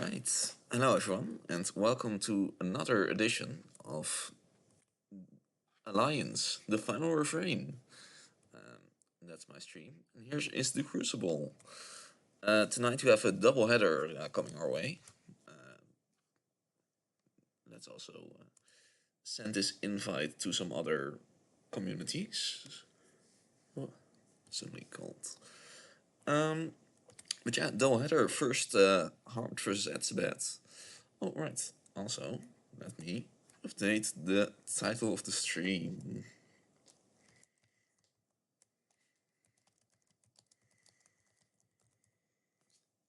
Alright, hello everyone, and welcome to another edition of Alliance, the final refrain. That's my stream, and here is the Crucible. Tonight we have a double header coming our way. Let's also send this invite to some other communities. Oh, somebody called. But yeah, double header. First, Harmed versus AdZeBad. Oh, right. Also, let me update the title of the stream.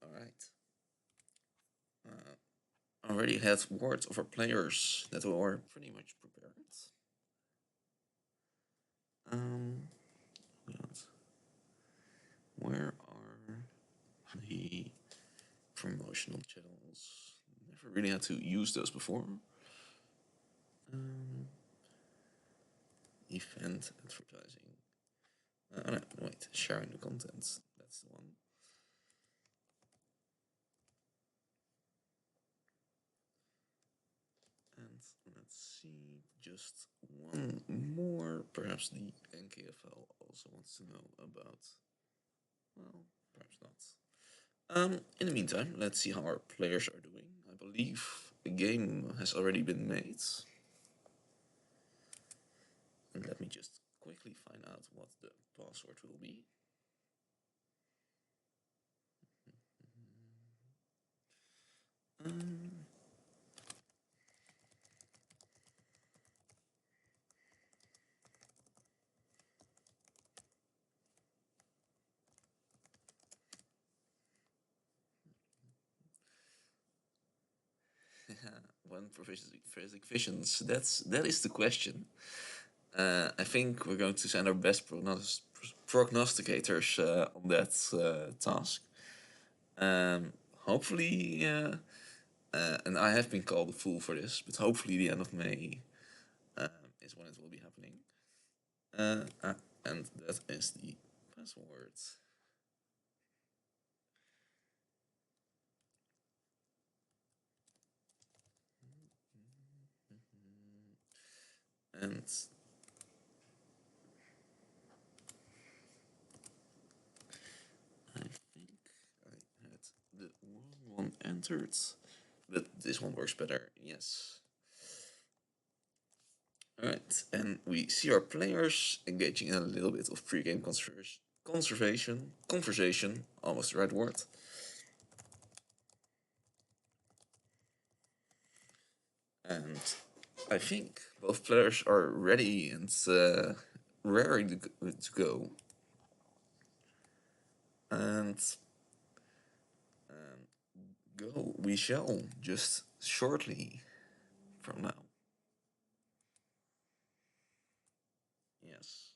Alright. Already had words of our players that were pretty much prepared. What? Where are the promotional channels? Never really had to use those before. Event advertising. No, wait, sharing the content. That's the one. And let's see, just one more. Perhaps the NKFL also wants to know about. Well, perhaps not. In the meantime, let's see how our players are doing. I believe a game has already been made. And let me just quickly find out what the password will be. When prophetic visions, that is the question. I think we're going to send our best prognosticators on that task. Hopefully, and I have been called a fool for this, but hopefully the end of May is when it will be happening. And that is the password. And I think I had the wrong one entered, but this one works better. Yes. Alright, and we see our players engaging in a little bit of pre-game conversation, almost the right word. And I think both players are ready and raring to go. And go we shall just shortly from now. Yes.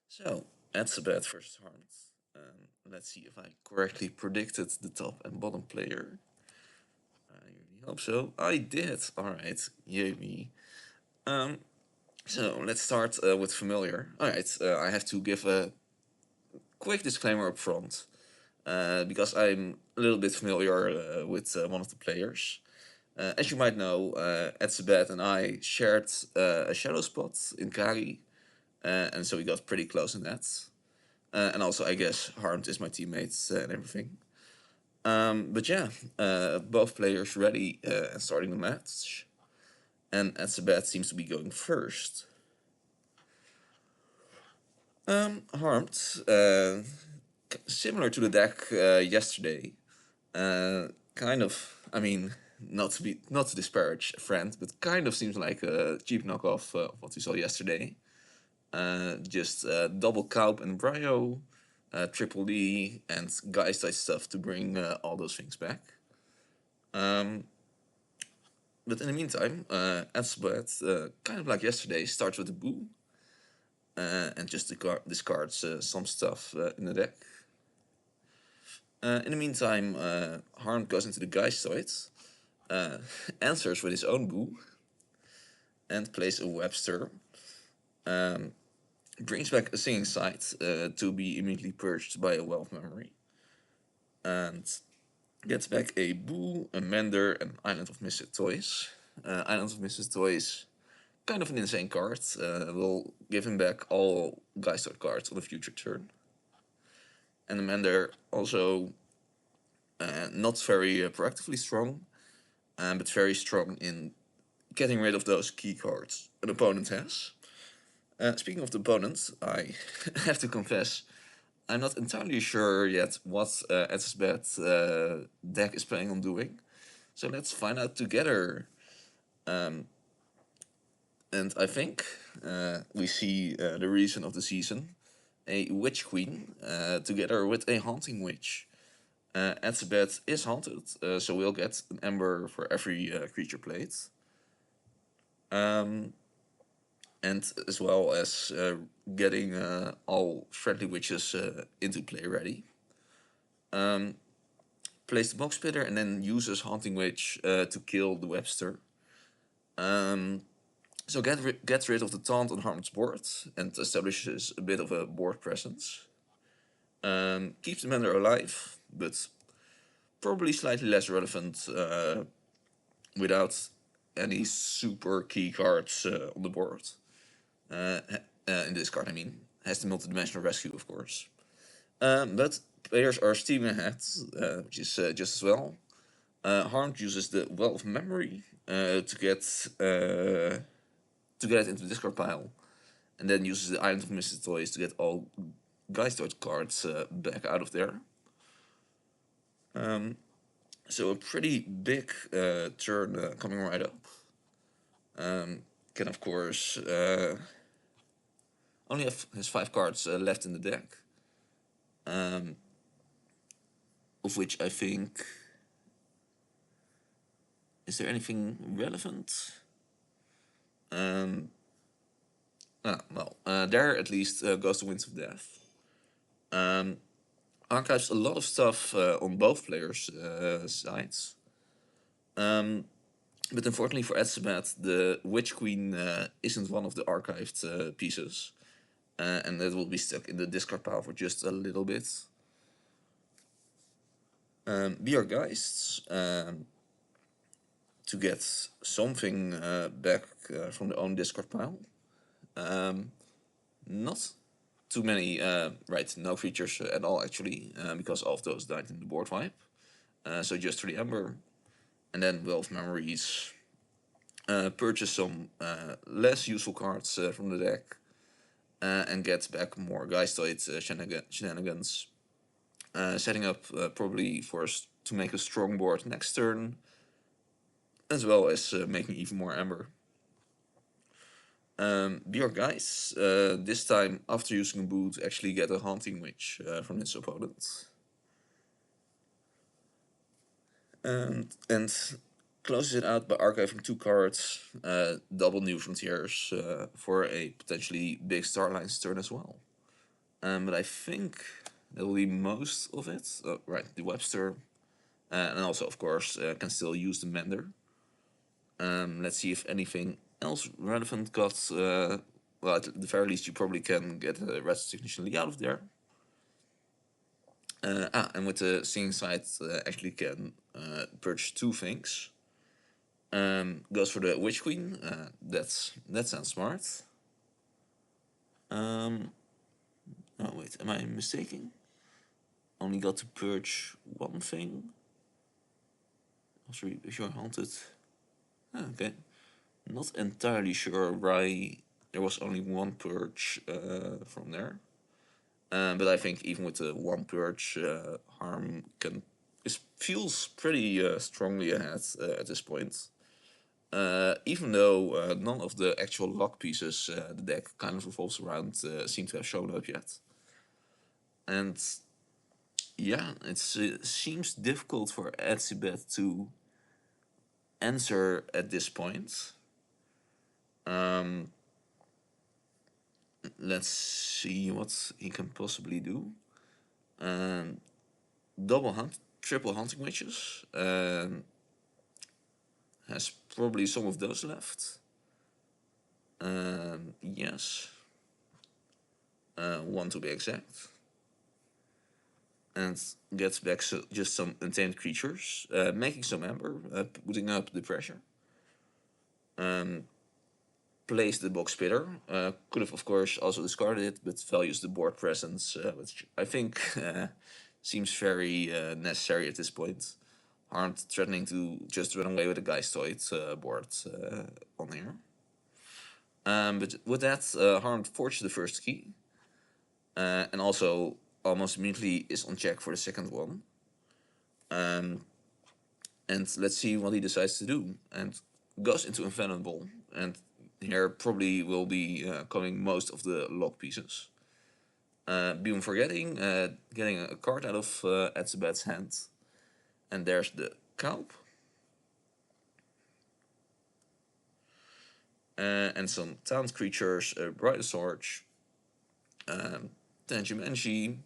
So, AdZeBad versus Harmed. Let's see if I correctly predicted the top and bottom player. I really hope so. I did. Alright, yay me. So let's start with familiar. Alright, I have to give a quick disclaimer up front. Because I'm a little bit familiar with one of the players. As you might know, AdZeBad and I shared a shadow spot in Kari. And so we got pretty close in that. And also, I guess, Harmed is my teammate and everything. But yeah, both players ready and starting the match. And AdZeBad seems to be going first. Harmed, similar to the deck yesterday, kind of, I mean, not to disparage a friend, but kind of seems like a cheap knockoff of what we saw yesterday. Just double Kaup and Bryo, triple D, and guys type stuff to bring all those things back. But in the meantime, AdZeBad, kind of like yesterday, starts with a boo. And just discards some stuff in the deck. In the meantime, Harm goes into the Geistoid, answers with his own boo, and plays a Webster. Brings back a Singing Sight to be immediately purged by a Wealth Memory. And gets back a Boo, a Mender, and Island of Misfit Toys. Island of Misfit Toys, kind of an insane card. We'll give him back all Geistort cards on a future turn. And the Mender also not very proactively strong, but very strong in getting rid of those key cards an opponent has. Speaking of the opponent, I have to confess, I'm not entirely sure yet what AdZeBad deck is planning on doing. So let's find out together. And I think we see the reason of the season. A Witch Queen together with a Haunting Witch. AdZeBad is haunted, so we'll get an Ember for every creature played. And as well as getting all friendly witches into play ready. Plays the Box Spitter and then uses Haunting Witch to kill the Webster. So gets rid of the taunt on Harm's board and establishes a bit of a board presence. Keeps the Mender alive, but probably slightly less relevant without any super key cards on the board. In this card, I mean, has the multidimensional rescue, of course. But players are steaming ahead, which is just as well. Harmed uses the Well of Memory to get it into the discard pile, and then uses the Island of Misted Toys to get all Geistort cards back out of there. So a pretty big turn coming right up. Can of course only has 5 cards left in the deck, of which I think, is there anything relevant? There at least goes the Winds of Death. Archives a lot of stuff on both players' sides. But unfortunately for AdZeBad, the Witch Queen isn't one of the archived pieces. And that will be stuck in the discard pile for just a little bit. Be Our Geists to get something back from their own discard pile. Not too many, no creatures at all actually, because all of those died in the board wipe. So just 3 Ember. And then Well of Memories. Purchase some less useful cards from the deck. And get back more Geistoid shenanigans. Setting up probably for us to make a strong board next turn, as well as making even more Ember. Be Our Guys, this time after using a boot, actually get a Haunting Witch from his opponent. And closes it out by archiving 2 cards, double New Frontiers for a potentially big Starlines turn as well. But I think that will be most of it. Right, the Webster. And also, of course, can still use the Mender. Let's see if anything else relevant got... well, at the very least, you probably can get a Red Signature out of there. And with the Singing Side, actually can purchase 2 things. Goes for the Witch Queen. That sounds smart. Oh, wait, am I mistaken? Only got to purge 1 thing. If you're haunted. Okay. Not entirely sure why there was only 1 purge from there. But I think even with the 1 purge, Harm feels pretty strongly ahead at this point. Even though none of the actual lock pieces the deck kind of revolves around seem to have shown up yet. And yeah, it seems difficult for AdZeBad to answer at this point. Let's see what he can possibly do. Triple Hunting Witches. Has probably some of those left. Yes. 1 to be exact. and gets back just some untamed creatures, making some amber, putting up the pressure. Plays the box spitter. Could have, of course, also discarded it, but values the board presence, which I think seems very necessary at this point. Aren't threatening to just run away with a Geistoid board on here. But with that, Harm forges the first key, and also almost immediately is on check for the second one. And let's see what he decides to do. And goes into Envenomable, and here probably will be coming most of the lock pieces. Beyond forgetting, getting a card out of AdZeBad's hand. And there's the Kaup. And some taunt creatures, Bright Sarge, Tenjimenji,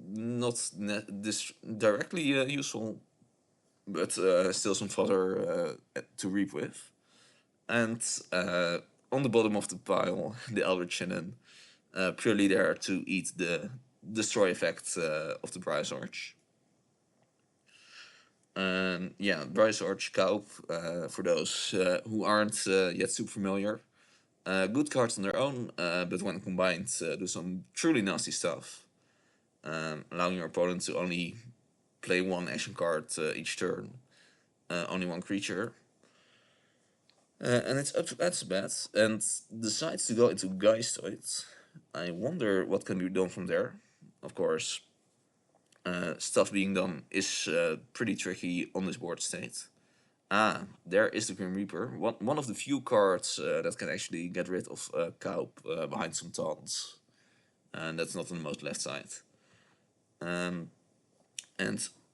not this directly useful, but still some fodder to reap with. And on the bottom of the pile, the Eldritch Shannon, purely there to eat the destroy effect of the Bright Sarge. Yeah, Bryce Arch Kaup, for those who aren't yet super familiar. Good cards on their own, but when combined, do some truly nasty stuff. Allowing your opponent to only play one action card each turn, only one creature. And it's up to AdZeBad, and decides to go into Geistoid. I wonder what can be done from there. Of course, stuff being done is pretty tricky on this board state. There is the Grim Reaper. One of the few cards that can actually get rid of Kaup behind some taunts. And that's not on the most left side. And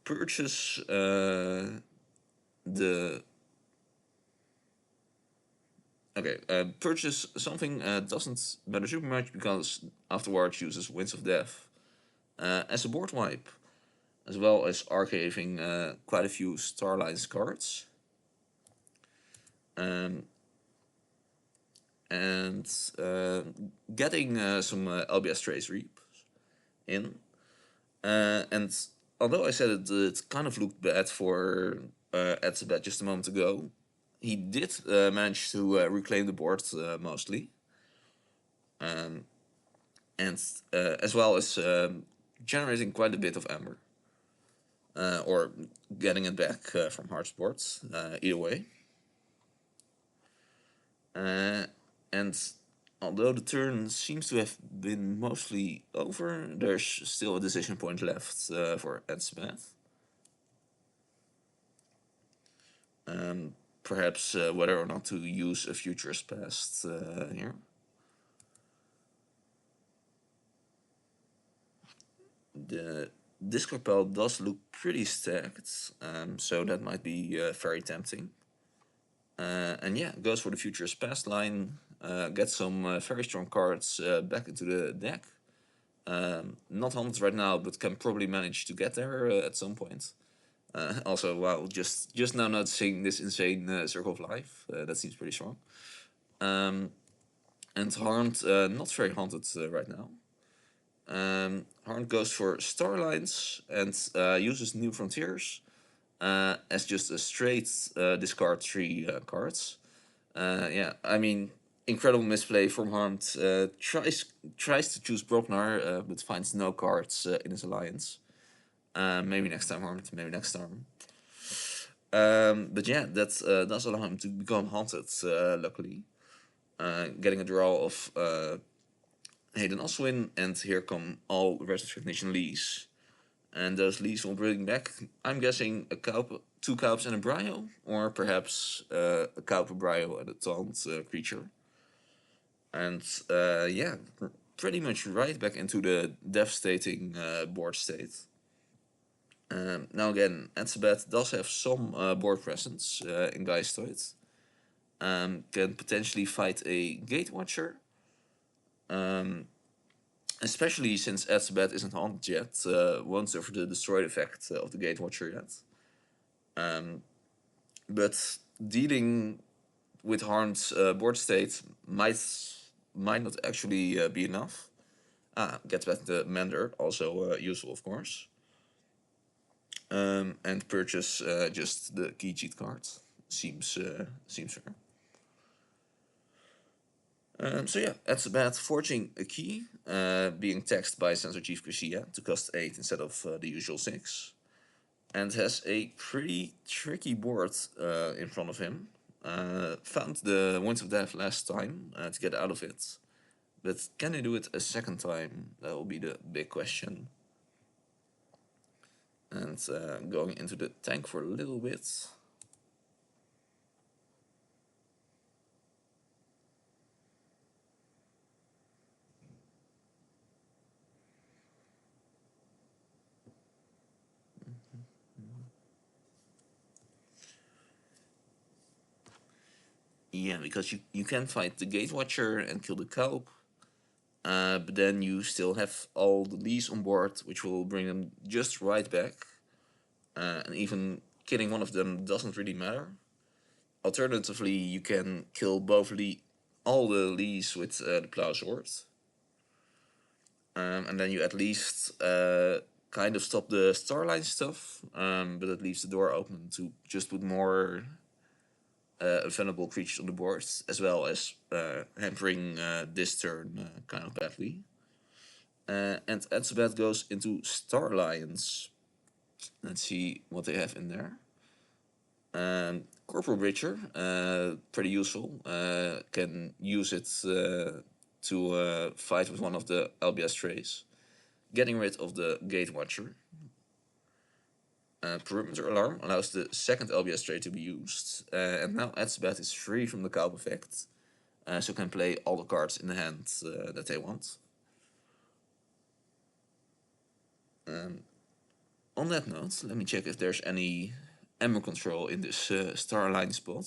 purchase the... Okay, purchase something doesn't matter super much because afterwards uses Winds of Death as a board wipe. As well as archiving quite a few Starlines cards. And getting some LBS Trace Reap in. And although I said it kind of looked bad for AdZeBad just a moment ago, he did manage to reclaim the board mostly. And as well as generating quite a bit of amber. Or getting it back from hard sports, either way. And although the turn seems to have been mostly over, there's still a decision point left for AdZeBad. Perhaps whether or not to use a Futures Past here. The discard pile does look pretty stacked, so that might be very tempting. And yeah, goes for the Futures Past line, gets some very strong cards back into the deck. Not hunted right now, but can probably manage to get there at some point. Also, wow, just now noticing this insane Circle of Life. That seems pretty strong. And Harmed, not very haunted right now. Harmed goes for Starlines and uses New Frontiers as just a straight discard 3 cards. Yeah, I mean, incredible misplay from Harmed. Tries to choose Broknar, but finds no cards in his alliance. Maybe next time, Harmed. Maybe next time. But yeah, that does allow him to become haunted, luckily. Getting a draw of Hayden Oswin, and here come all Retrograde Recognition Lees. And those Lees will bring back, I'm guessing, a Kaup, 2 Kaups and a Brio, or perhaps a Kaup, a Brio, and a Taunt creature. And yeah, pretty much right back into the devastating board state. Now again, AdZeBad does have some board presence in Geistoid. Can potentially fight a Gatewatcher. Especially since AdZeBad isn't haunted yet, won't suffer the destroyed effect of the Gatewatcher yet. But dealing with Harm's board state might not actually be enough. Gets back the Mender, also useful of course. And purchase just the key cheat card. Seems fair. So yeah, AdZeBad forging a key, being taxed by Sensor Chief Garcia to cost 8 instead of the usual 6. And has a pretty tricky board in front of him. Found the Winds of Death last time to get out of it. But can he do it a second time? That will be the big question. And going into the tank for a little bit. Yeah, because you can fight the Gate Watcher and kill the Kelp. But then you still have all the Lees on board, which will bring them just right back. And even killing one of them doesn't really matter. Alternatively, you can kill all the Lees with the Plow Sword. And then you at least kind of stop the Starline stuff, but it leaves the door open to just put more vulnerable creatures on the board, as well as hampering this turn kind of badly. And AdZeBad goes into Starlions. Let's see what they have in there. Corporal Bridger, pretty useful. Can use it to fight with one of the LBS trays. Getting rid of the Gate Watcher. Perimeter Alarm allows the second LBS tray to be used. And now AdZeBad is free from the Calp effect. So can play all the cards in the hand that they want. On that note, let me check if there's any ammo control in this Starline spot.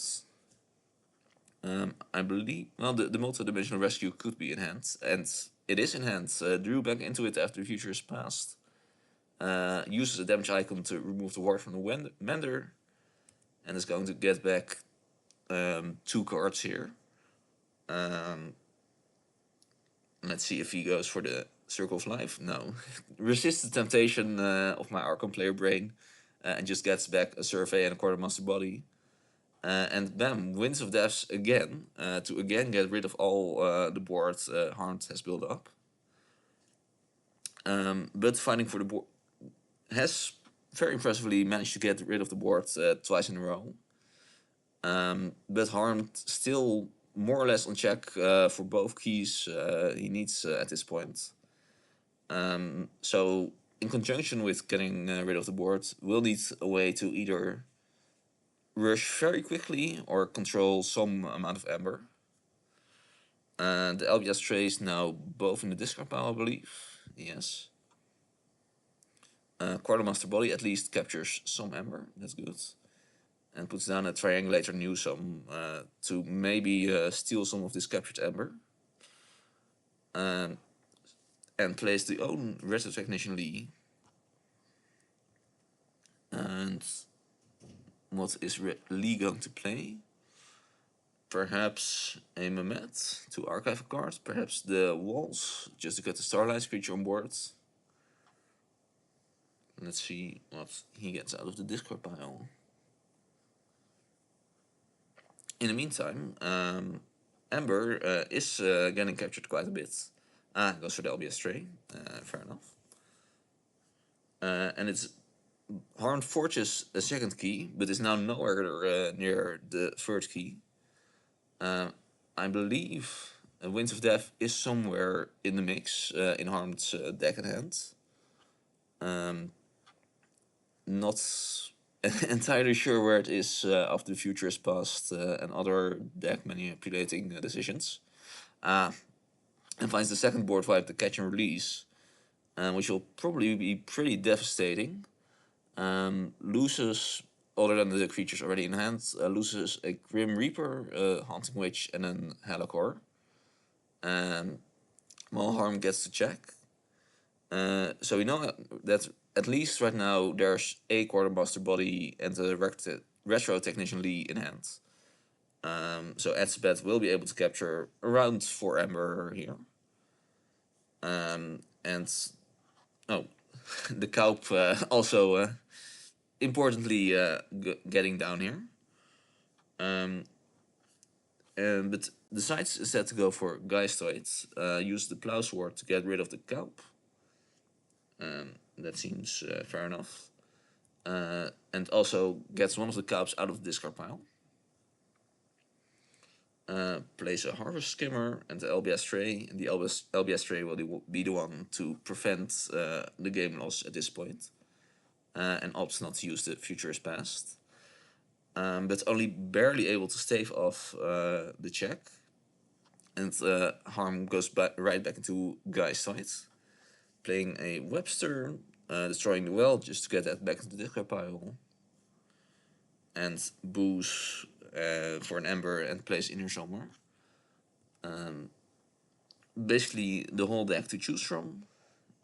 I believe, well, the multi-dimensional rescue could be in hand, and it is in hand. Drew back into it after the future is passed. Uses a damage icon to remove the ward from the Mender, and is going to get back 2 cards here. Let's see if he goes for the Circle of Life. No. Resists the temptation of my Archon player brain and just gets back a Survey and a Quartermaster Body. And bam, Winds of Death again, to again get rid of all the board Harmed has built up. But fighting for the board has very impressively managed to get rid of the board twice in a row. But Harmed still more or less on check for both keys he needs at this point. So in conjunction with getting rid of the board, we'll need a way to either rush very quickly or control some amount of Ember. And the LBS trays now both in the discard pile, I believe. Yes. Quartermaster Body at least captures some Ember. That's good. And puts down a Triangulator Newsome to maybe steal some of this captured Ember. And plays the own Retro Technician Lee. And what is Lee going to play? Perhaps a Mehmet to archive a card. Perhaps the Walls, just to get the Starlight creature on board. Let's see what he gets out of the discard pile. In the meantime, Ember is getting captured quite a bit. Goes for the LBS tray. Fair enough. And it's Harmed forges a second key, but is now nowhere near the third key. I believe Winds of Death is somewhere in the mix in Harmed's deck at hand. Not entirely sure where it is after the future is passed and other deck manipulating decisions. And finds the second board wipe, the Catch and Release, which will probably be pretty devastating. Loses, other than the creatures already in hand, loses a Grim Reaper, Haunting Witch, and then Helicore. While Harm gets to check. So we know that at least right now there's a Quartermaster Body and a Retro Technician Lee in hand. So AdZeBad will be able to capture around 4 Ember here. And oh, the Kaup also importantly getting down here. But the sides is set to go for Geistoid. Use the Plow Sword to get rid of the Kaup. That seems fair enough. And also gets one of the Kaups out of the discard pile. Plays a Harvest Skimmer and the LBS Tray, and the LBS Tray will be the one to prevent the game loss at this point, and opts not to use the Future is Past. But only barely able to stave off the check, and Harm goes right back into Geistoid, playing a Webster, destroying the well just to get that back into the discard pile, and boos for an Ember and plays in here somewhere. Basically the whole deck to choose from,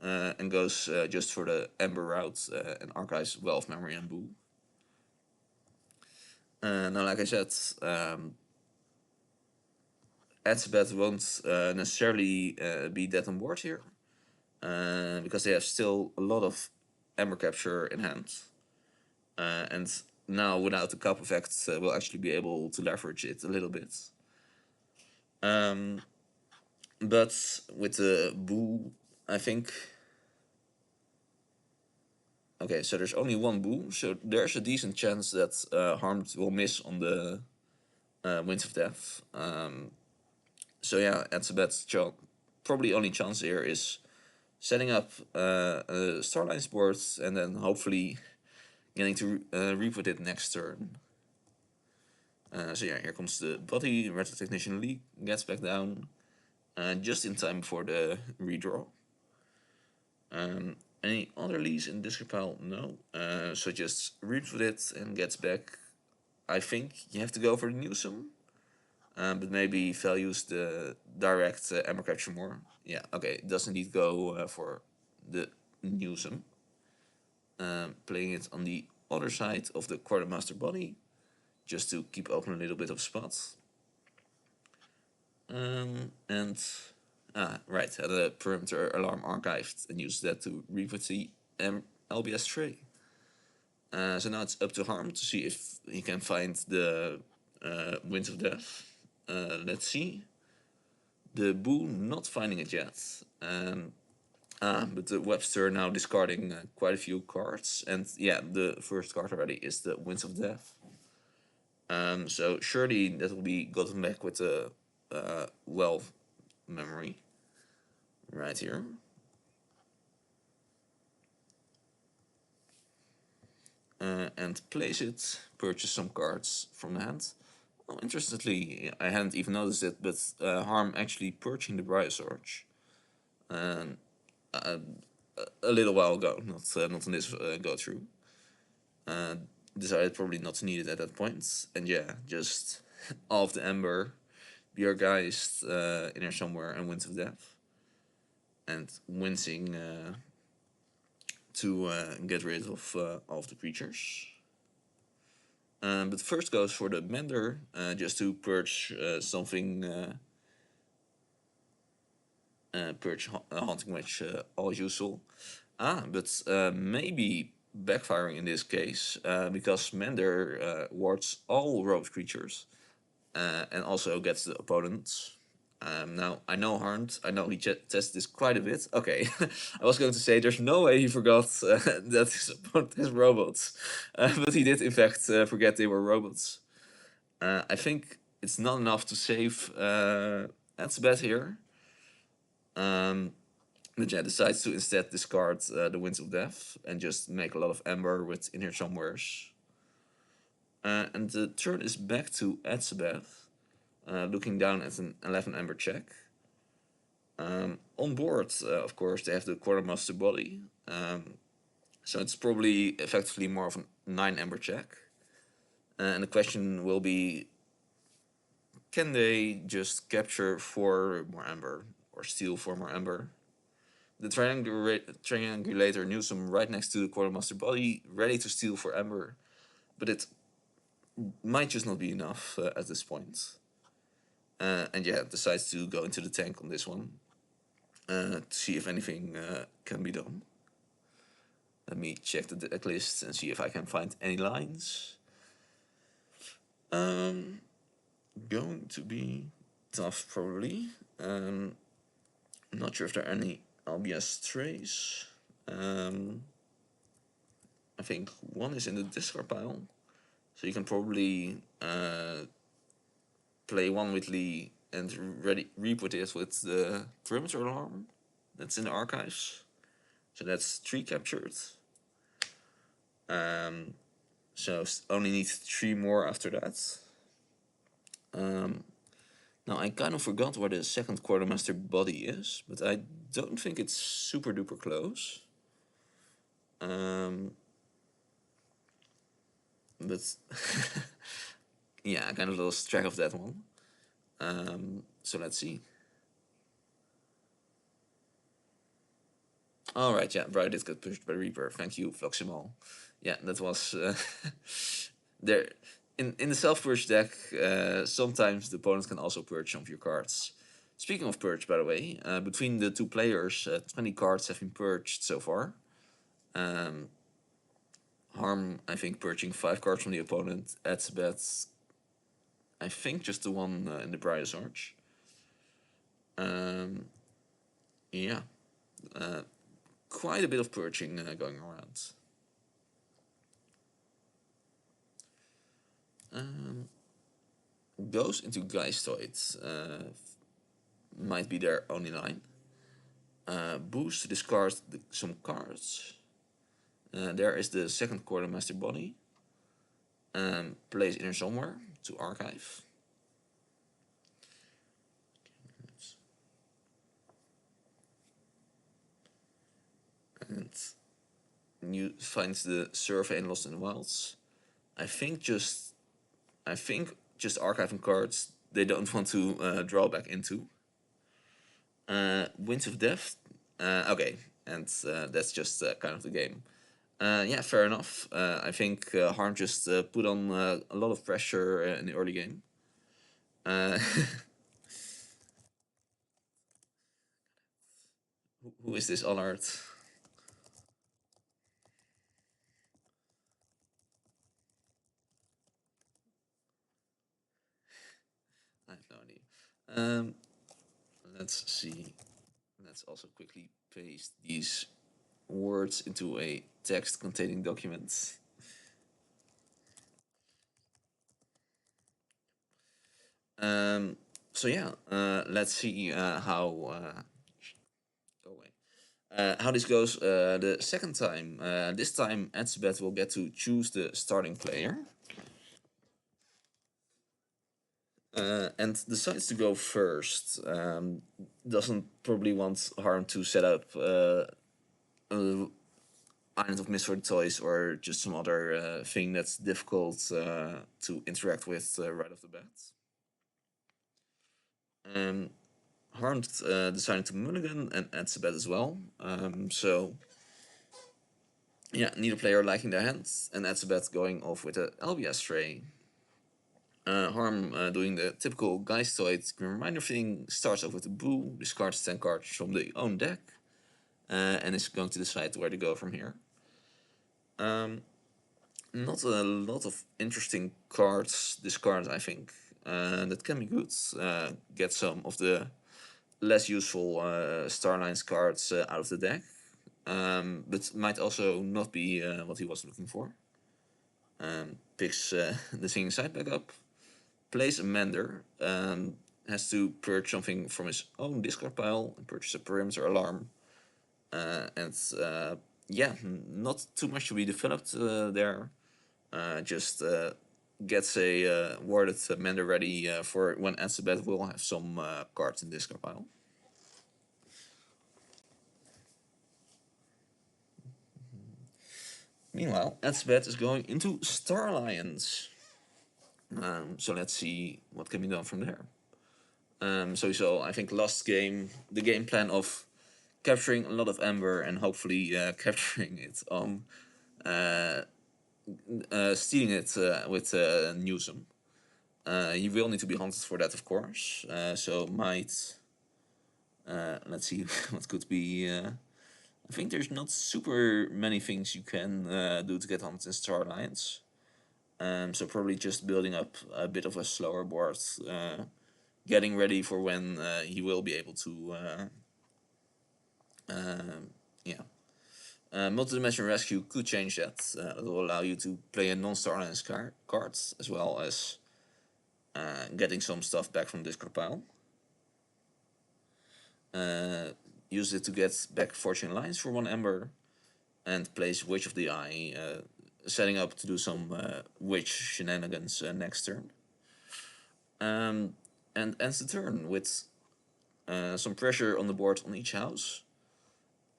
and goes just for the Ember route and archives Well of Memory and Boo. Now, like I said, AdZeBad won't necessarily be dead on board here, because they have still a lot of Ember capture in hand, and now without the Cup effect, we'll actually be able to leverage it a little bit. But with the Boo, I think. Okay, so there's only one Boo, so there's a decent chance that Harmed will miss on the Winds of Death. So yeah, AdZeBad's probably only chance here is setting up a Starlines board and then hopefully getting to re-put it next turn. So yeah, here comes the body. Retro Technician Lee gets back down just in time for the redraw. Any other Lees in discard pile? No. So just re-put it and gets back. I think you have to go for the Newsome. But maybe values the direct Ember Capture more. Yeah, okay, doesn't need to go for the Newsome. Playing it on the other side of the Quartermaster body, just to keep open a little bit of spots. Right, had a perimeter alarm archived and used that to re-put the LBS tray. So now it's up to Harm to see if he can find the Winds of Death. Let's see. The Boo not finding it yet. But the Webster now discarding quite a few cards. And yeah, the first card already is the Winds of Death. So surely that will be gotten back with the Well Memory. Right here. And place it, purchase some cards from the hand. Oh, interestingly, I hadn't even noticed it, but Harm actually purchasing the Bryosorge a little while ago, not in this go through. Decided probably not to need it at that point, and yeah, just off the Ember, Bjergeist in here somewhere, and Winds of Death, and wincing to get rid of all of the creatures. But first goes for the Mender, just to purge something, purge Haunting Witch, all usual. But maybe backfiring in this case, because Mender wards all roped creatures, and also gets the opponents. Now, I know Harmed, I know he tested this quite a bit. Okay, I was going to say there's no way he forgot that his opponent has robots. But he did, in fact, forget they were robots. I think it's not enough to save AdZeBad here. But yeah, decides to instead discard the Winds of Death and just make a lot of Ember with in here somewheres. And the turn is back to AdZeBad, looking down at an 11 Ember check. On board, of course, they have the Quartermaster body, so it's probably effectively more of a 9 Ember check. And the question will be, can they just capture 4 more Ember or steal 4 more Ember? The Triangulator Newsome right next to the Quartermaster body, ready to steal for Ember, but it might just not be enough at this point. And yeah, decides to go into the tank on this one. to see if anything can be done. Let me check the deck list and see if I can find any lines. Going to be tough, probably. I'm not sure if there are any LBS trays. I think one is in the discard pile, so you can probably play one with Lee and re-put it with the perimeter alarm that's in the archives. So that's 3 captured. So only need 3 more after that. Now I kind of forgot where the second quartermaster body is, but I don't think it's super duper close. But yeah, I kind of lost track of that one. So let's see. All right, yeah, Bright did get pushed by Reaper. Thank you, Floximal. Yeah, that was there. In the self-purge deck, sometimes the opponent can also purge some of your cards. Speaking of purge, by the way, between the 2 players, 20 cards have been purged so far. Harm, I think, purging 5 cards from the opponent. AdZeBad, I think, just the one in the Briar's Arch. Yeah, quite a bit of purging going around. Goes into Geistoid. Might be their only line. Boost to discard some cards. There is the second quartermaster body. Plays Inner Somewhere to archive. And you finds the Survey and Lost in the Wilds. I think just archiving cards they don't want to draw back into. Winds of Death. Okay, and that's just kind of the game. Yeah, fair enough. I think Harm just put on a lot of pressure in the early game. Who is this Allard? I have no idea. Let's see. Let's also quickly paste these words into a text containing documents. So yeah, let's see how this goes the second time. This time, AdZeBad will get to choose the starting player. And decides to go first. Doesn't probably want Harm to set up Island of Misfit Toys or just some other thing that's difficult to interact with right off the bat. Harm decided to mulligan and AdZeBad as well. So yeah, neither player liking their hands, and AdZeBad going off with a LBS tray. Harm doing the typical Geistoid Grim Reminder thing, starts off with a boo, discards 10 cards from the own deck, and is going to decide where to go from here. Not a lot of interesting cards discarded, I think. That can be good. Get some of the less useful Starlines cards out of the deck, but might also not be what he was looking for. Picks the Singing Side back up, plays a Mender, has to purge something from his own discard pile and purchase a perimeter alarm. And yeah, not too much to be developed there. Just gets a warded Mender ready for when AdZeBad will have some cards in discard pile. Meanwhile, AdZeBad is going into Star Lions. So let's see what can be done from there. So I think last game, the game plan of capturing a lot of Ember and hopefully capturing it on stealing it with Newsom. You will need to be hunted for that, of course. So might Let's see what could be. I think there's not super many things you can do to get hunted in Star Alliance. So probably just building up a bit of a slower board, getting ready for when he will be able to. Yeah. Multi-dimensional rescue could change that. It will allow you to play a non-Star Alliance cards as well as getting some stuff back from discard pile. Use it to get back Fortune Lines for 1 Ember, and place Witch of the Eye, setting up to do some Witch shenanigans next turn. And ends the turn with some pressure on the board on each house,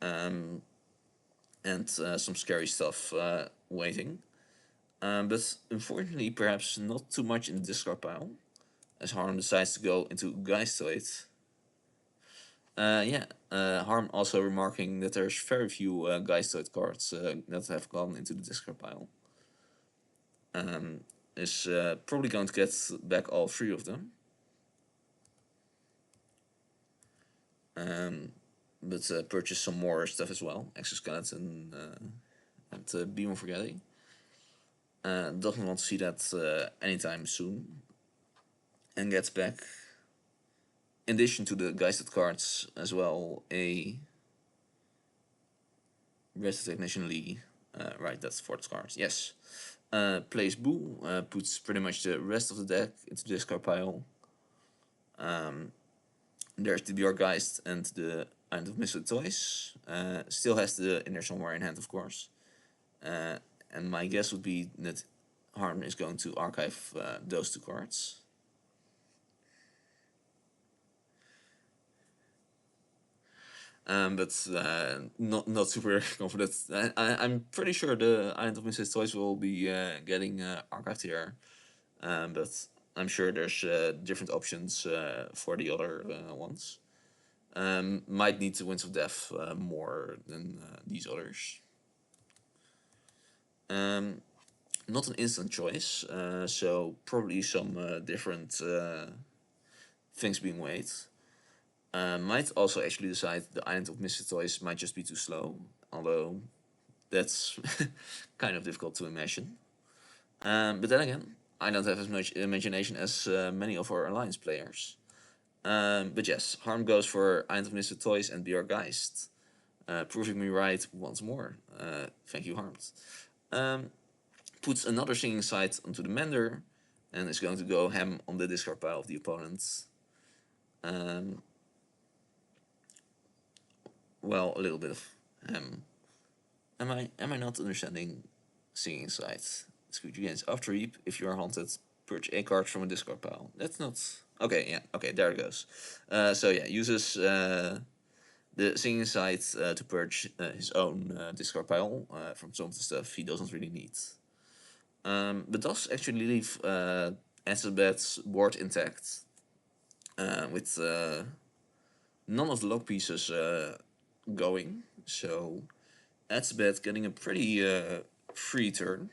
and some scary stuff waiting. But unfortunately, perhaps not too much in the discard pile, as Harm decides to go into Geistoid. Harm also remarking that there's very few Geistoid cards that have gone into the discard pile. Is probably going to get back all 3 of them. But purchase some more stuff as well. Exoskeleton and Beam of Forgetting. Doesn't want to see that anytime soon. And gets back, in addition to the Geisted cards, as well, a Rest Technician Lee. Right, that's for the cards. Yes. Plays Boo, puts pretty much the rest of the deck into the discard pile. There's the Bjorgeist and the Island of Misfit Toys. Still has the Inner Somewhere in hand, of course. And my guess would be that Harm is going to archive those 2 cards. But not super confident. I'm pretty sure the Island of Misfit Toys will be getting archived here. But I'm sure there's different options for the other ones. Might need to Winds of Death more than these others. Not an instant choice, so probably some different things being weighed. Might also actually decide the Island of Misfit Toys might just be too slow, although that's kind of difficult to imagine. But then again, I don't have as much imagination as many of our Alliance players. But yes, Harm goes for Island of Misfit Toys and Bjorgeist, proving me right once more. Thank you, Harmed. Puts another Singing Sight onto the Mender, and is going to go ham on the discard pile of the opponent. Well, a little bit of ham. Am I not understanding Singing Sight? Squeegee gains after reap. If you are haunted, purge a card from a discard pile. That's not okay. Yeah, okay, there it goes. So yeah, uses the Singing Sight to purge his own discard pile from some of the stuff he doesn't really need. But does actually leave AdZeBad's board intact, with none of the log pieces going. So AdZeBad getting a pretty free turn,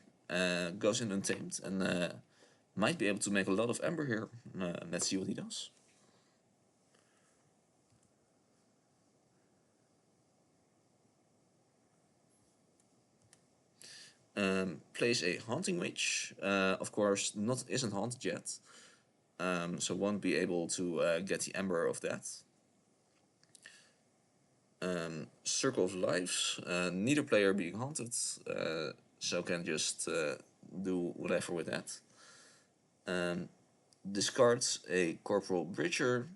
goes in untamed, and might be able to make a lot of Ember here. Let's see what he does. Plays a Haunting Witch. Of course, isn't haunted yet, so won't be able to get the Ember of that. Circle of Lives. Neither player being haunted, so can just do whatever with that. Discards a Corporal Bridger,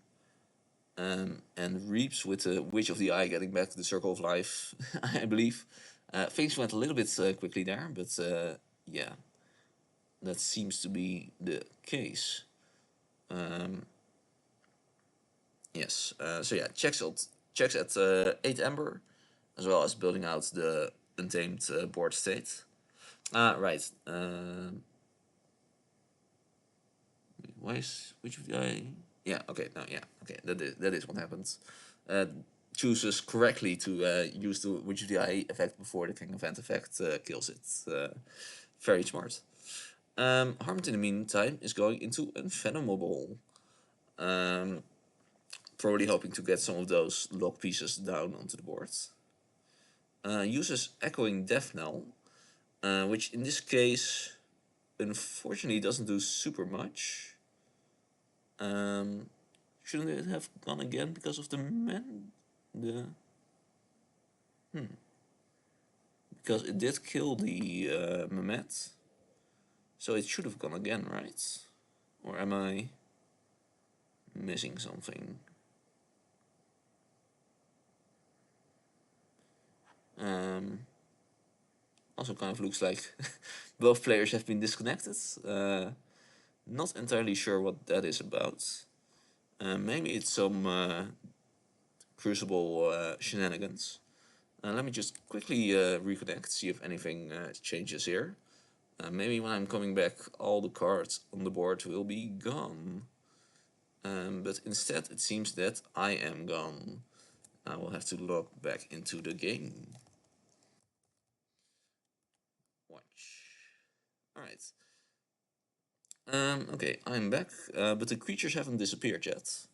and reaps with the Witch of the Eye, getting back to the Circle of Life, I believe. Things went a little bit quickly there, but yeah, that seems to be the case. Yes, so yeah, checks at 8 Ember, as well as building out the untamed board state. Right. Why is Witch of the Eye? Yeah, okay, no, yeah, okay, that is what happens. Chooses correctly to use the Witch of the Eye effect before the King of Hand effect kills it. Very smart. Harmed in the meantime is going into Unfathomable. probably hoping to get some of those log pieces down onto the board. Uses Echoing Death Knell, which in this case unfortunately doesn't do super much. Shouldn't it have gone again because of the man? Because it did kill the Mehmet. So it should have gone again, right? Or am I missing something? Also kind of looks like both players have been disconnected. Not entirely sure what that is about. Maybe it's some Crucible shenanigans. Let me just quickly reconnect, see if anything changes here. Maybe when I'm coming back, all the cards on the board will be gone. But instead, it seems that I am gone. I will have to log back into the game. Watch. Alright. Okay, I'm back, but the creatures haven't disappeared yet.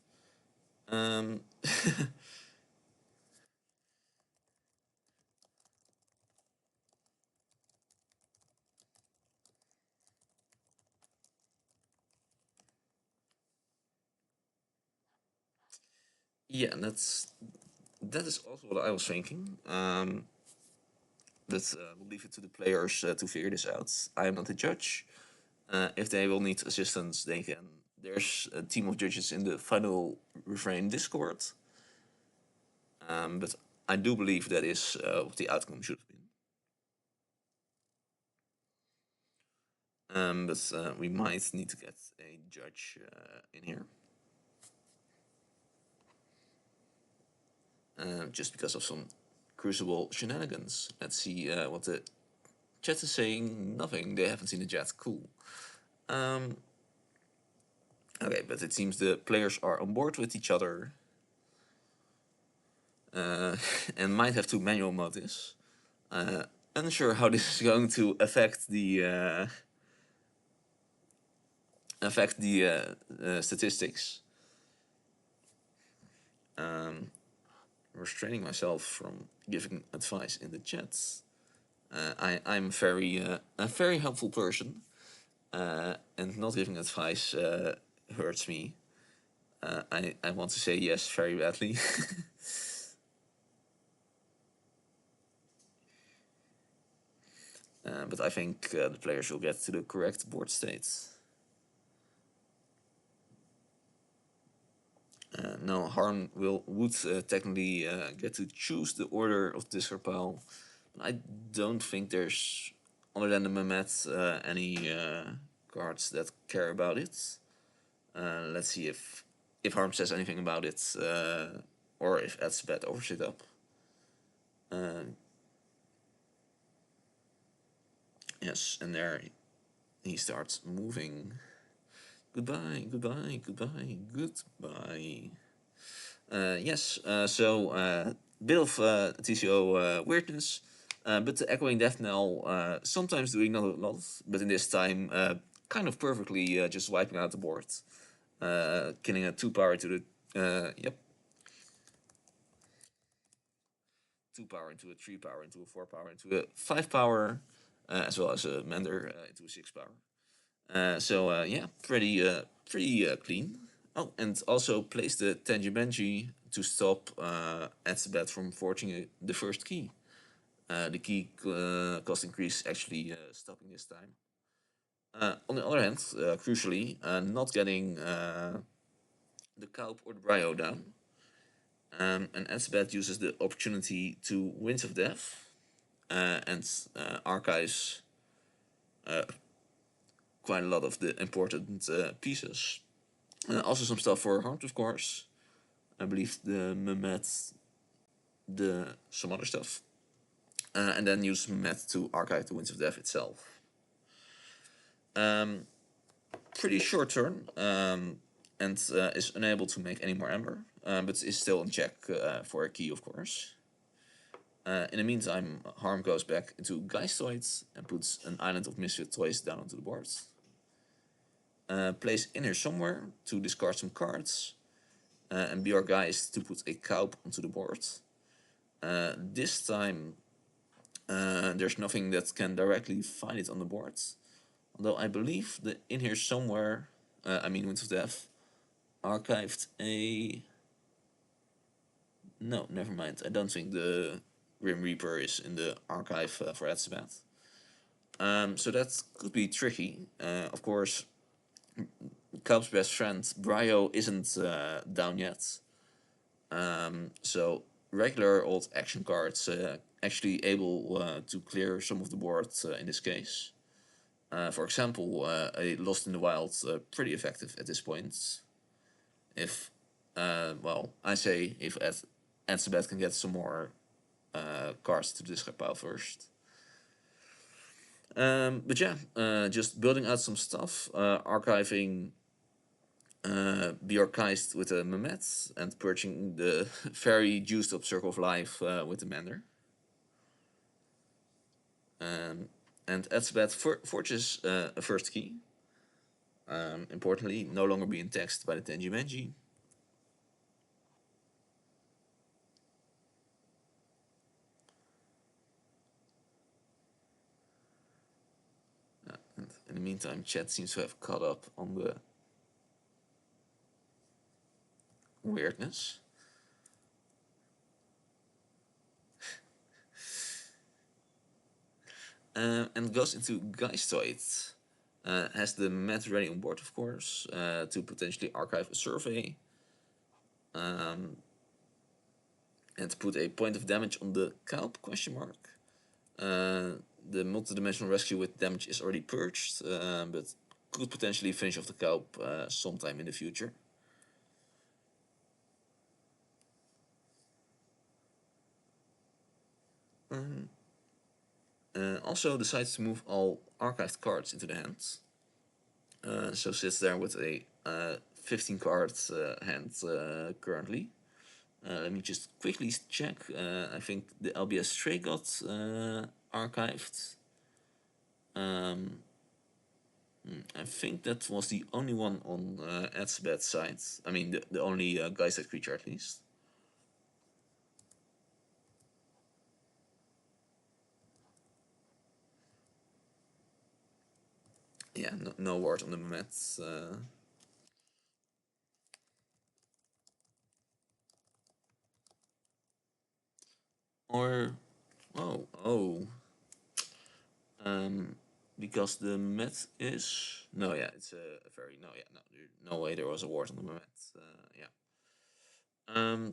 Yeah, that is also what I was thinking. But we'll leave it to the players to figure this out. I am not the judge. If they will need assistance, they can. There's a team of judges in the final refrain Discord. But I do believe that is what the outcome should have been. But we might need to get a judge in here. Just because of some Crucible shenanigans. Let's see what the chat is saying. Nothing. They haven't seen the chat. Cool. Okay, but it seems the players are on board with each other. And might have to manual mode this. Unsure how this is going to affect the statistics. Restraining myself from giving advice in the chat. I'm a very helpful person, and not giving advice hurts me. I want to say yes very badly. But I think the players will get to the correct board states. No, Harm would technically get to choose the order of discard pile. I don't think there's, other than the Mehmet, any cards that care about it. Let's see if Harm says anything about it, or if AdZeBad overs it up. Yes, and there he starts moving. Goodbye, goodbye, goodbye, goodbye. Yes, so bit of TCO weirdness, but the Echoing Death Knell sometimes doing not a lot, but in this time kind of perfectly just wiping out the board. Killing a 2-power into the, yep. 2-power into a 3-power into a 4-power into a 5-power, as well as a Mender into a 6-power. So yeah, pretty clean. Oh, and also place the Tenji to stop AdZeBad from forging the first key. The key cost increase actually stopping this time. On the other hand, crucially, not getting the Kaup or the Brio down. And AdZeBad uses the opportunity to Winds of Death and archives quite a lot of the important pieces. Also some stuff for Harmed, of course. I believe the Mehmet, some other stuff. And then use Mehmet to archive the Winds of Death itself. Pretty short turn, and is unable to make any more Ember, but is still in check for a key, of course. In the meantime, Harm goes back into Geistoid and puts an Island of Misfit Toys down onto the board. Plays in here somewhere to discard some cards. and be our guys to put a Kaup onto the board. This time there's nothing that can directly find it on the board. Although I believe that in here somewhere, Winds of Death, archived a... No, never mind. I don't think the Grim Reaper is in the archive for AdZeBad. So that could be tricky. Of course, Kaup's best friend, Bryo, isn't down yet. So regular old action cards actually able to clear some of the board in this case. For example, a Lost in the Wild, pretty effective at this point. If, I say if AdZeBad can get some more cards to the discard pile first. But yeah, just building out some stuff, archiving Bjorkheist with a Mehmet, and purging the very juiced up Circle of Life with the Mander. And AdZeBad forges a first key. Importantly, no longer being taxed by the Tenji Menji. And in the meantime, chat seems to have caught up on the weirdness. And goes into Geistoid. Has the mat ready on board, of course, to potentially archive a survey. And to put a point of damage on the Kaup, question mark. The multi-dimensional rescue with damage is already purged, but could potentially finish off the Kaup sometime in the future. Also decides to move all archived cards into the hands. So sits there with a 15 card hand currently. Let me just quickly check. I think the LBS Stray got archived. I think that was the only one on AdZeBad's side. I mean, the only Geist creature at least. Yeah, no word on the Mehmet. Or, oh. Because the Met is... No, yeah, it's a very... No, yeah, no way there was a word on the Met. Yeah.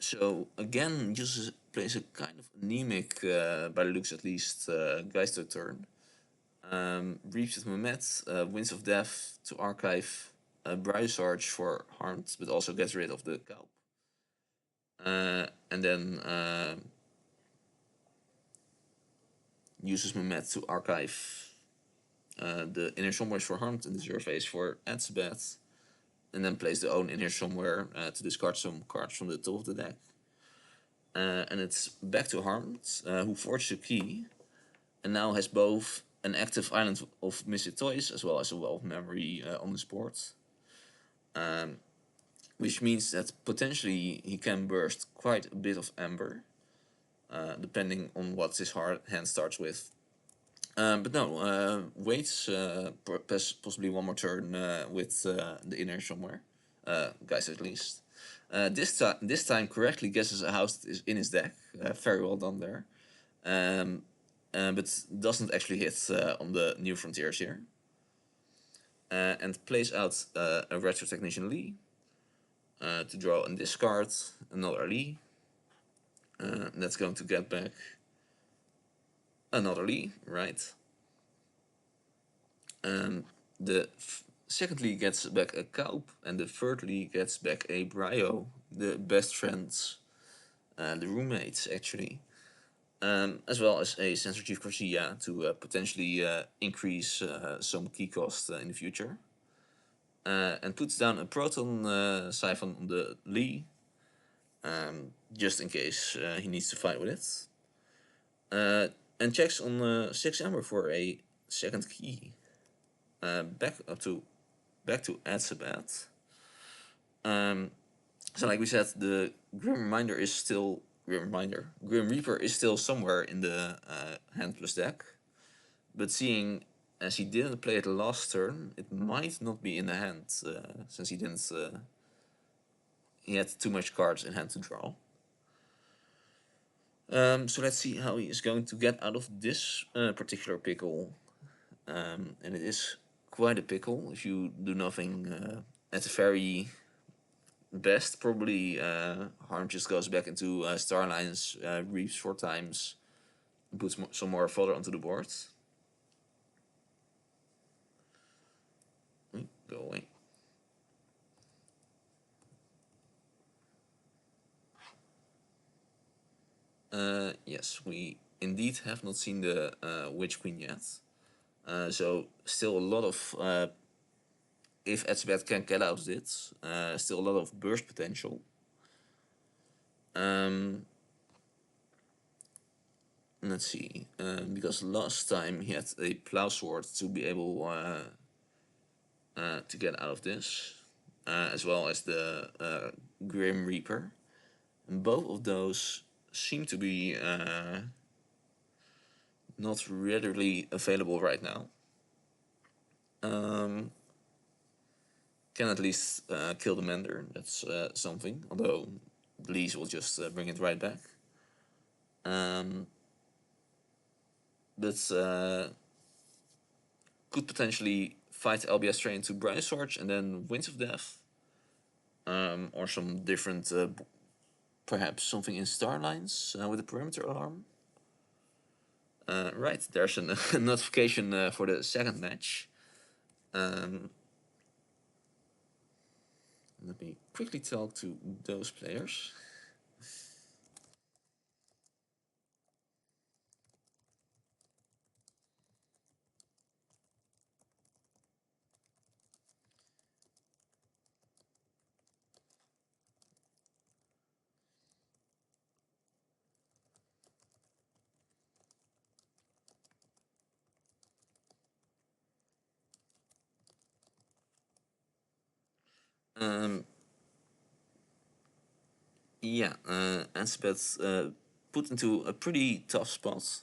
So, again, just plays a kind of anemic, by the looks at least, Geister turn. Reaps with Mehmet, Winds of Death to archive Brysarge for harmed, but also gets rid of the Kaup. And then uses Mehmet to archive the Inner Somewheres for harmed in the surface for AdZeBad, and then plays the own Inner Somewhere to discard some cards from the top of the deck. And it's back to harmed, who forged a key, and now has both an active Island of Misted Toys as well as a Well of Memory on his board. Which means that potentially he can burst quite a bit of Ember, depending on what his hand starts with. But no, waits possibly one more turn with the Inner Somewhere, guys at least. This time correctly guesses a house that is in his deck. Very well done there. But doesn't actually hit on the New Frontiers here. And plays out a Retro Technician Lee to draw and discard another Lee. That's going to get back another Lee, right? The second Lee gets back a Kaup, and the third Lee gets back a Bryo, the best friends, the roommates actually. As well as a Sensor Chief Corsia to potentially increase some key cost in the future. And puts down a Proton Siphon on the Lee, just in case he needs to fight with it. And checks on 6 Ember for a second key. Back to AdZeBad. So like we said, the Grim Reaper is still somewhere in the hand plus deck, but seeing as he didn't play it last turn, it might not be in the hand since he didn't. He had too much cards in hand to draw. So let's see how he is going to get out of this particular pickle. And it is quite a pickle if you do nothing at the very best. Probably Harm just goes back into Starlines, reaps 4 times, and puts some more fodder onto the board. Go away. Yes, we indeed have not seen the Witch Queen yet. So still a lot of, if AdZeBad can get out of it, still a lot of burst potential. Let's see, because last time he had a plow sword to be able to get out of this, as well as the Grim Reaper. And both of those seem to be not readily available right now. Can at least kill the Mender, that's something, although Bleeze will just bring it right back. But could potentially fight LBS Train into Briar Swords and then Winds of Death. Or some different, perhaps something in Starlines with a perimeter alarm. Right, there's a notification for the second match. Let me quickly talk to those players. Yeah, AdZeBad put into a pretty tough spot,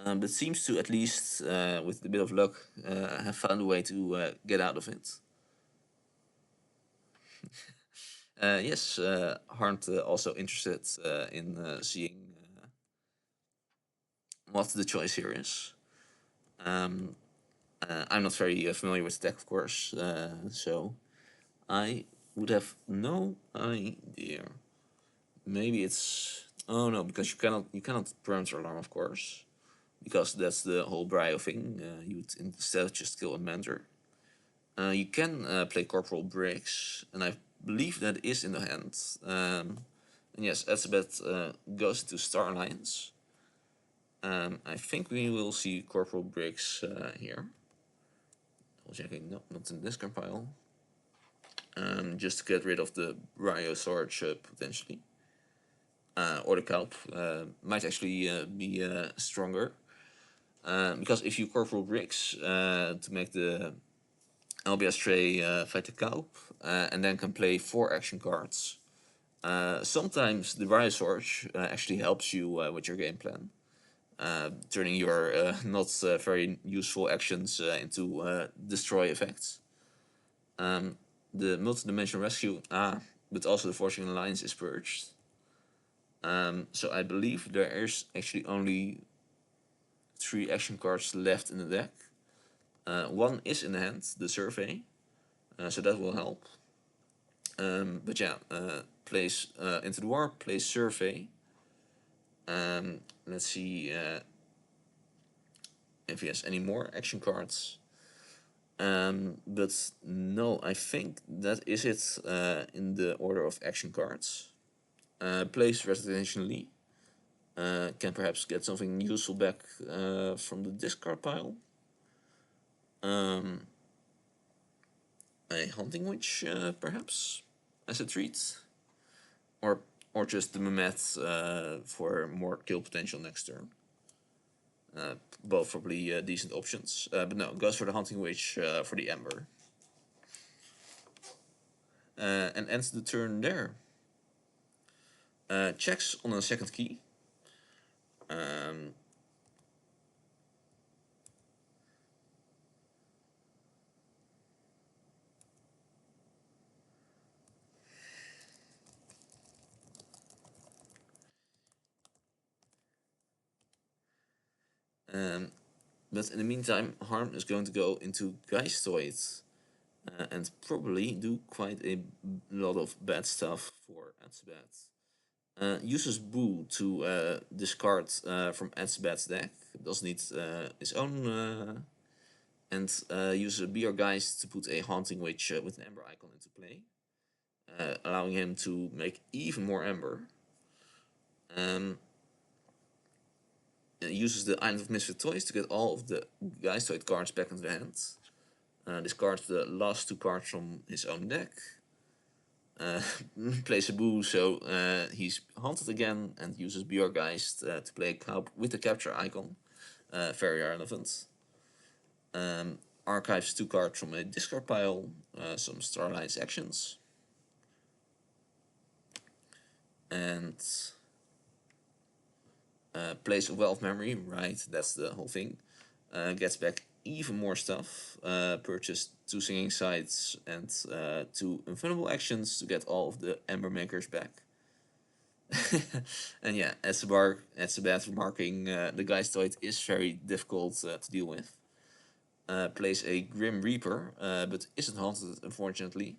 but seems to at least, with a bit of luck, have found a way to get out of it. Yes, Harnt also interested in seeing what the choice here is. I'm not very familiar with the deck, of course, so I would have no idea. Maybe it's, oh no, because you cannot perimeter alarm, of course, because that's the whole Brio thing. You would instead just kill a Mentor. You can play Corporal Bricks, and I believe that is in the hand. And yes, AdZeBad goes to Star Alliance. I think we will see Corporal Bricks here. Double checking, no, not in this pile. Just to get rid of the Brio Sarge potentially. Or the Kelp might actually be stronger. Because if you Corporal Bricks to make the LBS Tray fight the Kelp, and then can play 4 action cards, sometimes the Brio Sarge actually helps you with your game plan. Turning your not very useful actions into destroy effects. The multi-dimensional rescue, but also the Forging Alliance is purged. So I believe there is actually only 3 action cards left in the deck. One is in the hand, the Survey, so that will help. But yeah, plays Into the War, plays Survey. Let's see if he has any more action cards. But no, I think that is it in the order of action cards. Plays Residential Lee. Can perhaps get something useful back from the discard pile. A Hunting Witch, perhaps, as a treat. Or just the Mehmet for more kill potential next turn. Both probably decent options. But no, goes for the Hunting Witch for the Ember. And ends the turn there. checks on a second key. Um, but in the meantime, Harm is going to go into Geistoid and probably do quite a lot of bad stuff for AdZeBad. Uses Boo to discard from AdZeBad's deck. Does need his own and uses a Be Our Geist to put a Haunting Witch with an Ember icon into play, allowing him to make even more Ember. Uses the Island of Misfit Toys to get all of the Geistoid cards back into the hand. Discards the last two cards from his own deck. Plays a Boo, so he's haunted again, and uses Be Our Geist to play a cow with the capture icon. Very relevant. Archives two cards from a discard pile, some Starlight's actions, and plays a Well of Memory, right, that's the whole thing. Gets back even more stuff, purchased two Singing Sides and two Infallible actions to get all of the Ember Makers back. And yeah, AdZeBad remarking the Geistoid is very difficult to deal with. Plays a Grim Reaper, but isn't haunted, unfortunately.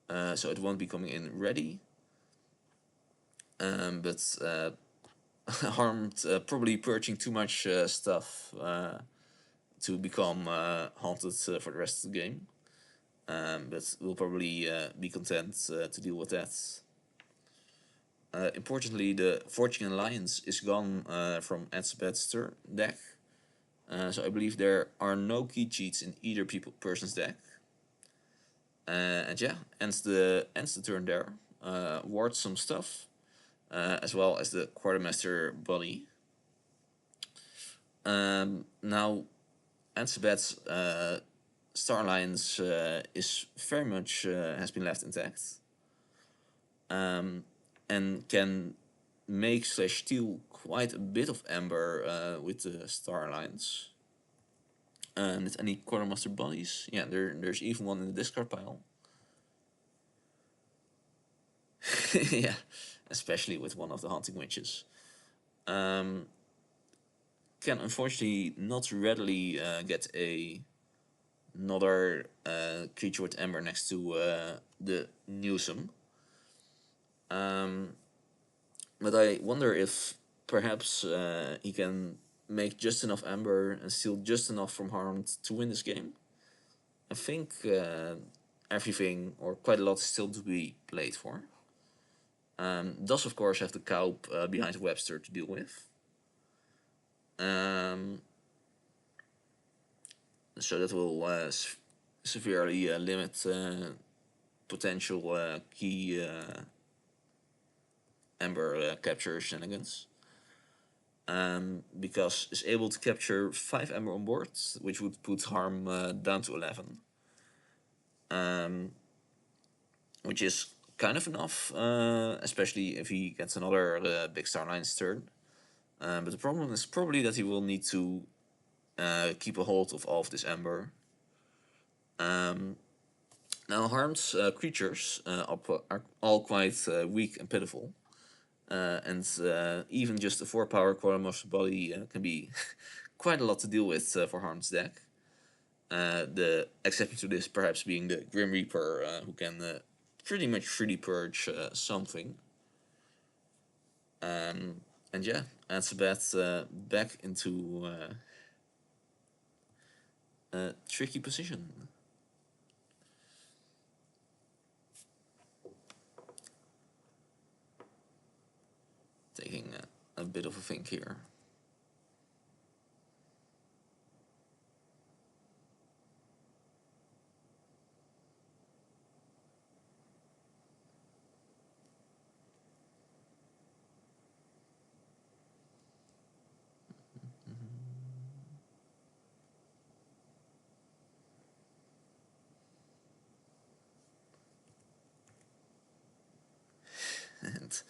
So it won't be coming in ready. But Harmed, probably purging too much stuff to become haunted for the rest of the game. But we'll probably be content to deal with that. Importantly, the Forging Alliance is gone from AdZeBad's deck. So I believe there are no key cheats in either person's deck. And yeah, ends the turn there. Wards some stuff, as well as the Quartermaster body. Now, AdZeBad's Star Alliance is very much has been left intact, and can make / steal quite a bit of Ember with the Star Alliance. With any Quartermaster bodies, yeah, there's even one in the discard pile. Yeah, especially with one of the Haunting Witches. Can unfortunately not readily get another creature with Ember next to the Newsome. But I wonder if perhaps he can make just enough Ember and steal just enough from Harmed to win this game. I think everything, or quite a lot, is still to be played for. Does of course have the cow behind Webster to deal with. So that will severely limit potential key Ember capture shenanigans. Because it's able to capture 5 Ember on board, which would put Harm down to 11. Which is kind of enough, especially if he gets another big Star Alliance turn. But the problem is probably that he will need to keep a hold of all of this Ember. Now, Harm's creatures are all quite weak and pitiful. And even just a 4-power Quartermaster body can be quite a lot to deal with for Harm's deck. The exception to this perhaps being the Grim Reaper, who can pretty much freely purge something. And yeah, AdZeBad back into a tricky position. Taking a bit of a think here. And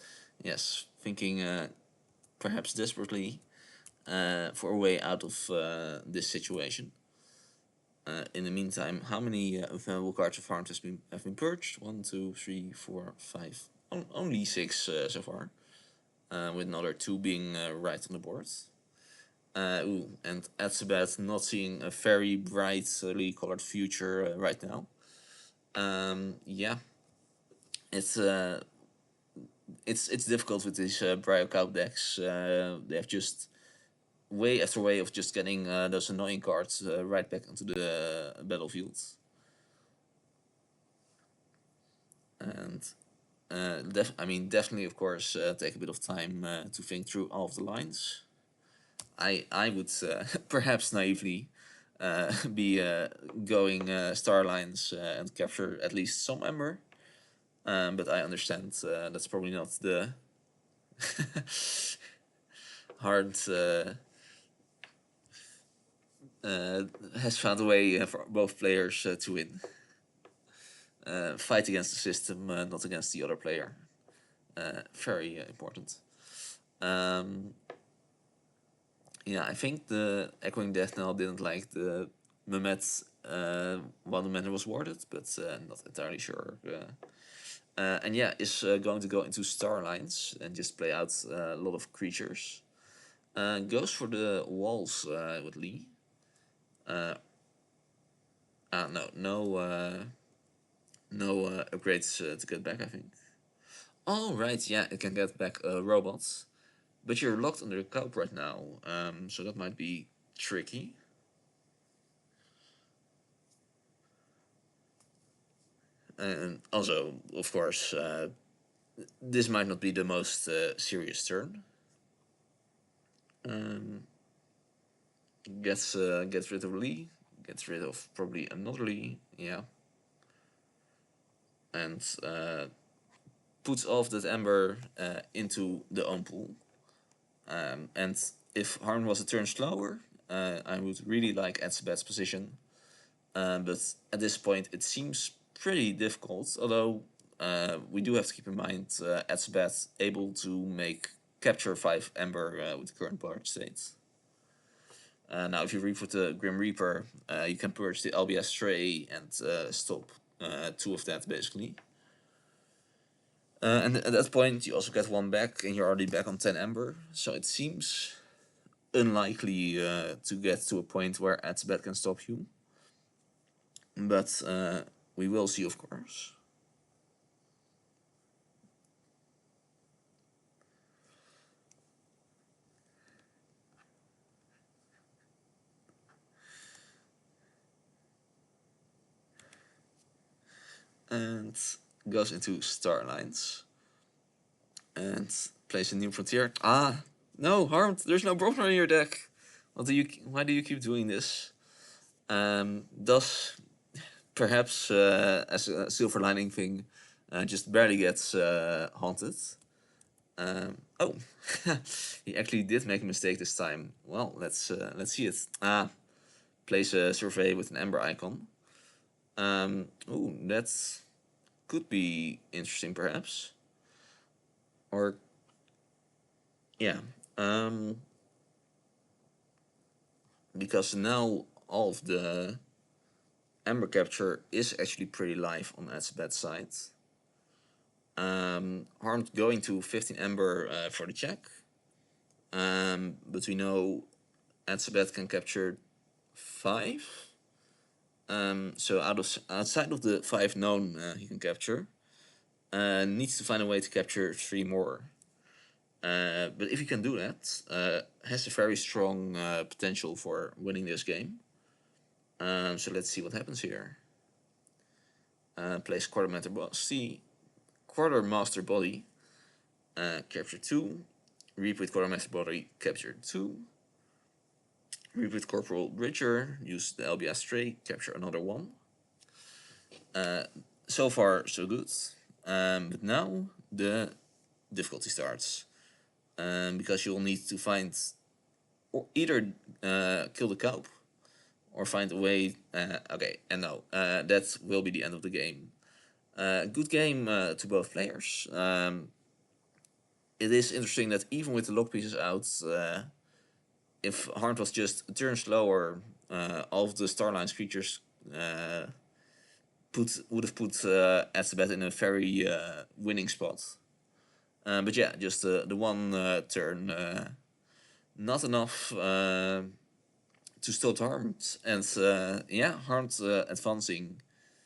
Yes, thinking perhaps desperately for a way out of this situation. In the meantime, how many available cards of harm have been purged? 1, 2, 3, 4, 5. Only 6 so far, with another 2 being right on the board. And AdZeBad not seeing a very brightly colored future right now. Yeah, it's it's difficult with these Brio Cow decks. They have just way after way of just getting those annoying cards right back into the battlefield. And I mean, definitely, of course, take a bit of time to think through all of the lines. I would perhaps naively be going star lines and capture at least some Ember. But I understand that's probably not the hard has found a way for both players to win. Fight against the system, not against the other player. Very important. Yeah, I think the Echoing Death Knell didn't like the Mehmet while the mana was warded, but not entirely sure. And yeah, is going to go into star lines and just play out a lot of creatures. Goes for the walls with Lee. No upgrades to get back, I think. Oh, right, yeah, it can get back robots. But you're locked under the cope right now, so that might be tricky. And also, of course, this might not be the most serious turn. Gets rid of Lee, gets rid of probably another Lee, yeah. And puts off that Ember into the own pool. And if Harn was a turn slower, I would really like AdZeBad's position. But at this point, it seems pretty difficult. Although we do have to keep in mind AdZeBad able to make capture 5 Ember with the current board state. Now, if you reap with the Grim Reaper, you can purge the LBS Stray and stop 2 of that basically. And at that point, you also get 1 back, and you're already back on 10 Ember. So it seems unlikely to get to a point where AdZeBad can stop you. But we will see, of course. And goes into star lines. And plays a new frontier. Ah, no, Harmed, there's no Brother in your deck. Why do you keep doing this? Does perhaps as a silver lining thing just barely gets haunted. Oh, he actually did make a mistake this time. Well, let's see it. Plays a survey with an Ember icon. Oh, that's could be interesting, perhaps. Or yeah, because now all of the Ember capture is actually pretty live on AdZeBad's side. Harmed going to 15 Ember for the check. But we know AdZeBad can capture 5. So outside of the 5 known he can capture, needs to find a way to capture 3 more. But if he can do that, has a very strong potential for winning this game. So let's see what happens here. Plays Quartermaster Body, capture 2. Reap with Quartermaster Body, capture 2. Reap with Corporal Bridger, use the LBS Stray, capture another 1. So far, so good. But now the difficulty starts. Because you'll need to find either kill the cope or find a way. Okay, and no, that will be the end of the game. Good game to both players. it is interesting that even with the log pieces out, if Harnt was just a turn slower, all of the Starline's creatures would have put AdZeBad in a very winning spot. But yeah, just the one turn, not enough to stop Harnt, and yeah, Harnt advancing